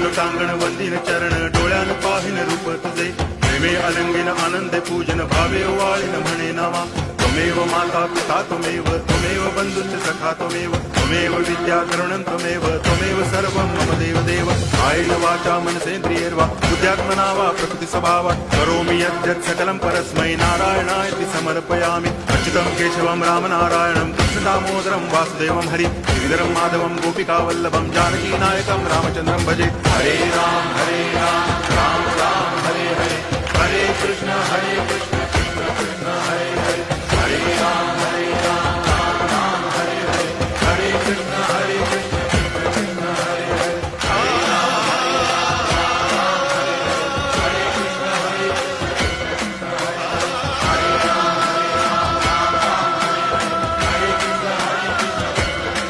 लोटांगण वंदिन चरण डोळ्यान पाहिन रूप तुझे प्रेमे अलंगिन आनंद पूजन भावे वाळीन म्हणे नामा त्वमेव माता पिता त्वमेव बंधुश्च सखा त्वमेव विद्या करुणं त्वमेव सर्वं मम देव कायेन वाचा मनसेन्द्रियैर्वा बुद्ध्यात्मना वा प्रकृति स्वभावात् करोमि यद्यत् सकलं परस्मै नारायणायति समर्पयामि अच्युतं केशवं रामनारायणं कृष्णदामोदरं वासुदेवं हरि गिरिधरं माधवं गोपिकावल्लभं जानकीनायकं रामचन्द्रं भजे हरे राम राम राम हरे हरे हरे कृष्ण